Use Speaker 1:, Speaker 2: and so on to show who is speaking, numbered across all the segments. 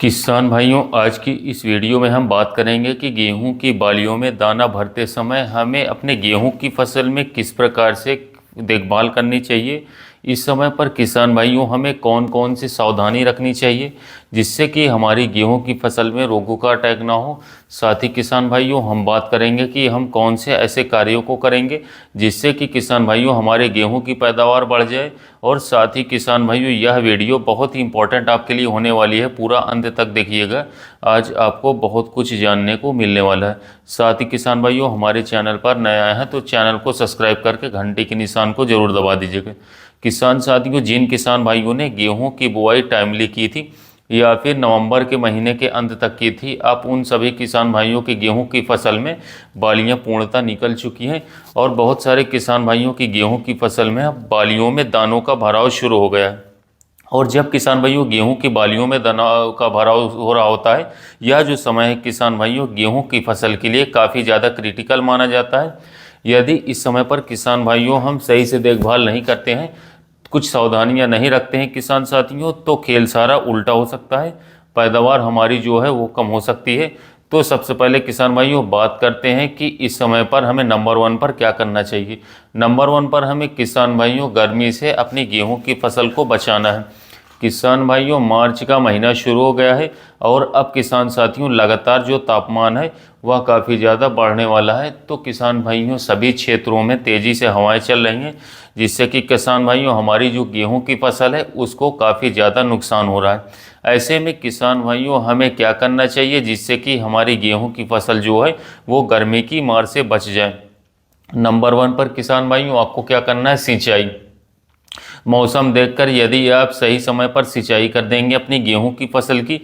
Speaker 1: किसान भाइयों, आज की इस वीडियो में हम बात करेंगे कि गेहूं की बालियों में दाना भरते समय हमें अपने गेहूं की फसल में किस प्रकार से देखभाल करनी चाहिए। इस समय पर किसान भाइयों हमें कौन कौन सी सावधानी रखनी चाहिए जिससे कि हमारी गेहूं की फसल में रोगों का अटैक ना हो। साथ ही किसान भाइयों हम बात करेंगे कि हम कौन से ऐसे कार्यों को करेंगे जिससे कि किसान भाइयों हमारे गेहूं की पैदावार बढ़ जाए। और साथ ही किसान भाइयों यह वीडियो बहुत ही इंपॉर्टेंट आपके लिए होने वाली है, पूरा अंत तक देखिएगा। आज आपको बहुत कुछ जानने को मिलने वाला है। साथ ही किसान भाइयों हमारे चैनल पर नया है तो चैनल को सब्सक्राइब करके घंटी के निशान को जरूर दबा दीजिएगा। किसान साथियों, जिन किसान भाइयों ने गेहूं की बुआई टाइमली की थी या फिर नवंबर के महीने के अंत तक की थी, अब उन सभी किसान भाइयों की गेहूं की फसल में बालियां पूर्णतः निकल चुकी हैं। और बहुत सारे किसान भाइयों की गेहूं की फसल में अब बालियों में दानों का भराव शुरू हो गया है। और जब किसान भाइयों गेहूं की बालियों में दाना का भराव हो रहा होता है, यह जो समय है किसान भाइयों गेहूं की फसल के लिए काफ़ी ज़्यादा क्रिटिकल माना जाता है। यदि इस समय पर किसान भाइयों हम सही से देखभाल नहीं करते हैं, कुछ सावधानियां नहीं रखते हैं किसान साथियों, तो खेल सारा उल्टा हो सकता है। पैदावार हमारी जो है वो कम हो सकती है। तो सबसे पहले किसान भाइयों बात करते हैं कि इस समय पर हमें नंबर 1 पर क्या करना चाहिए। नंबर 1 पर हमें किसान भाइयों गर्मी से अपनी गेहूं की फसल को बचाना है। किसान भाइयों मार्च का महीना शुरू हो गया है और अब किसान साथियों लगातार जो तापमान है वह काफ़ी ज़्यादा बढ़ने वाला है। तो किसान भाइयों सभी क्षेत्रों में तेज़ी से हवाएं चल रही हैं, जिससे कि किसान भाइयों हमारी जो गेहूं की फसल है उसको काफ़ी ज़्यादा नुकसान हो रहा है। ऐसे में किसान भाइयों हमें क्या करना चाहिए जिससे कि हमारी गेहूं की फसल जो है वो गर्मी की मार से बच जाए। नंबर 1 पर किसान भाइयों आपको क्या करना है, सिंचाई। मौसम देखकर यदि आप सही समय पर सिंचाई कर देंगे अपनी गेहूं की फसल की,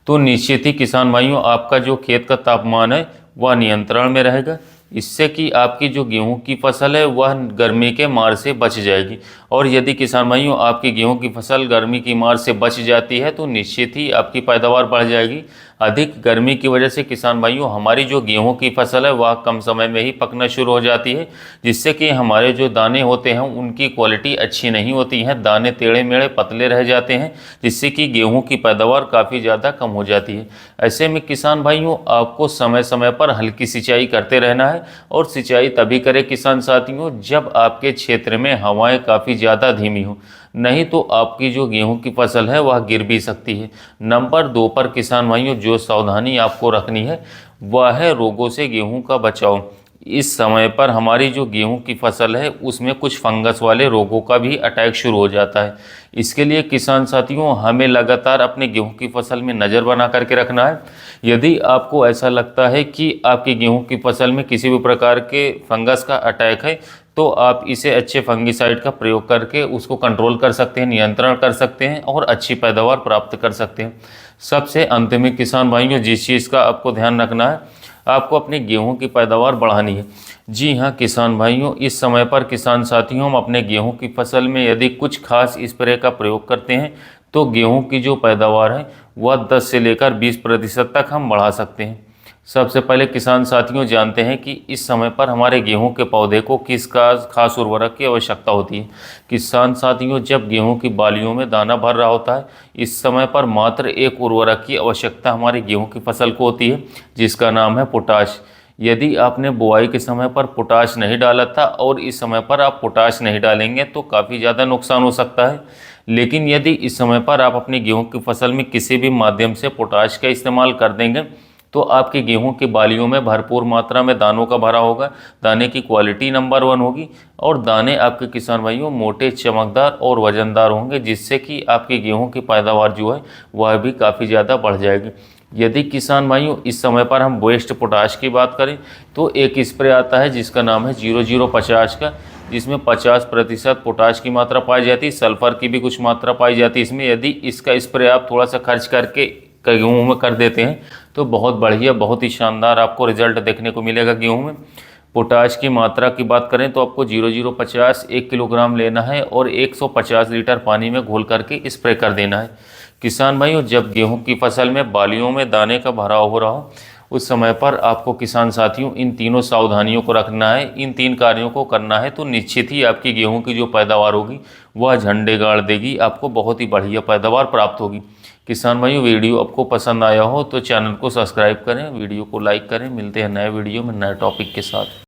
Speaker 1: तो निश्चित ही किसान भाइयों आपका जो खेत का तापमान है वह नियंत्रण में रहेगा। इससे कि आपकी जो गेहूं की फसल है वह गर्मी के मार से बच जाएगी। और यदि किसान भाइयों आपकी गेहूं की फसल गर्मी की मार से बच जाती है तो निश्चित ही आपकी पैदावार बढ़ जाएगी। अधिक गर्मी की वजह से किसान भाइयों हमारी जो गेहूं की फसल है वह कम समय में ही पकना शुरू हो जाती है, जिससे कि हमारे जो दाने होते हैं उनकी क्वालिटी अच्छी नहीं होती है, दाने टेढ़े मेढ़े पतले रह जाते हैं, जिससे कि गेहूं की पैदावार काफ़ी ज़्यादा कम हो जाती है। ऐसे में किसान भाइयों आपको समय समय पर हल्की सिंचाई करते रहना है। और सिंचाई तभी करें किसान साथियों जब आपके क्षेत्र में हवाएं काफ़ी ज़्यादा धीमी हो, नहीं तो आपकी जो गेहूं की फसल है वह गिर भी सकती है। नंबर 2 पर किसान भाइयों जो सावधानी आपको रखनी है वह है रोगों से गेहूं का बचाव। इस समय पर हमारी जो गेहूं की फसल है उसमें कुछ फंगस वाले रोगों का भी अटैक शुरू हो जाता है। इसके लिए किसान साथियों हमें लगातार अपने गेहूं की फसल में नज़र बना करके रखना है। यदि आपको ऐसा लगता है कि आपकी गेहूं की फसल में किसी भी प्रकार के फंगस का अटैक है, तो आप इसे अच्छे फंगिसाइड का प्रयोग करके उसको कंट्रोल कर सकते हैं, नियंत्रण कर सकते हैं और अच्छी पैदावार प्राप्त कर सकते हैं। सबसे अंत में किसान भाइयों जिस चीज़ का आपको ध्यान रखना है, आपको अपने गेहूं की पैदावार बढ़ानी है। जी हाँ किसान भाइयों, इस समय पर किसान साथियों हम अपने गेहूं की फसल में यदि कुछ खास स्प्रे का प्रयोग करते हैं तो गेहूं की जो पैदावार है वह 10 से लेकर 20% तक हम बढ़ा सकते हैं। सबसे पहले किसान साथियों जानते हैं कि इस समय पर हमारे गेहूं के पौधे को किस खास उर्वरक की आवश्यकता होती है। किसान साथियों जब गेहूं की बालियों में दाना भर रहा होता है, इस समय पर मात्र एक उर्वरक की आवश्यकता हमारी गेहूं की फसल को होती है, जिसका नाम है पोटाश। यदि आपने बुआई के समय पर पोटाश नहीं डाला था और इस समय पर आप पोटाश नहीं डालेंगे तो काफ़ी ज़्यादा नुकसान हो सकता है। लेकिन यदि इस समय पर आप अपनी गेहूं की फसल में किसी भी माध्यम से पोटाश का इस्तेमाल कर देंगे तो आपकी गेहूं की बालियों में भरपूर मात्रा में दानों का भरा होगा, दाने की क्वालिटी नंबर 1 होगी और दाने आपके किसान भाइयों मोटे, चमकदार और वजनदार होंगे, जिससे कि आपकी गेहूं की पैदावार जो है वह भी काफ़ी ज़्यादा बढ़ जाएगी। यदि किसान भाइयों इस समय पर हम वेस्ट पोटाश की बात करें तो एक स्प्रे आता है जिसका नाम है 0050 का, जिसमें 50% पोटाश की मात्रा पाई जाती है, सल्फर की भी कुछ मात्रा पाई जाती है इसमें। यदि इसका स्प्रे आप थोड़ा सा खर्च करके गेहूँ में कर देते हैं तो बहुत बढ़िया, बहुत ही शानदार आपको रिजल्ट देखने को मिलेगा गेहूँ में। पोटाश की मात्रा की बात करें तो आपको 0050 1 किलोग्राम लेना है और 150 लीटर पानी में घोल करके स्प्रे कर देना है। किसान भाइयों जब गेहूं की फसल में बालियों में दाने का भराव हो रहा हो उस समय पर आपको किसान साथियों इन तीनों सावधानियों को रखना है, इन 3 कार्यों को करना है, तो निश्चित ही आपकी गेहूं की जो पैदावार होगी वह झंडे गाड़ देगी, आपको बहुत ही बढ़िया पैदावार प्राप्त होगी। किसान भाइयों, वीडियो आपको पसंद आया हो तो चैनल को सब्सक्राइब करें, वीडियो को लाइक करें। मिलते हैं नए वीडियो में नए टॉपिक के साथ।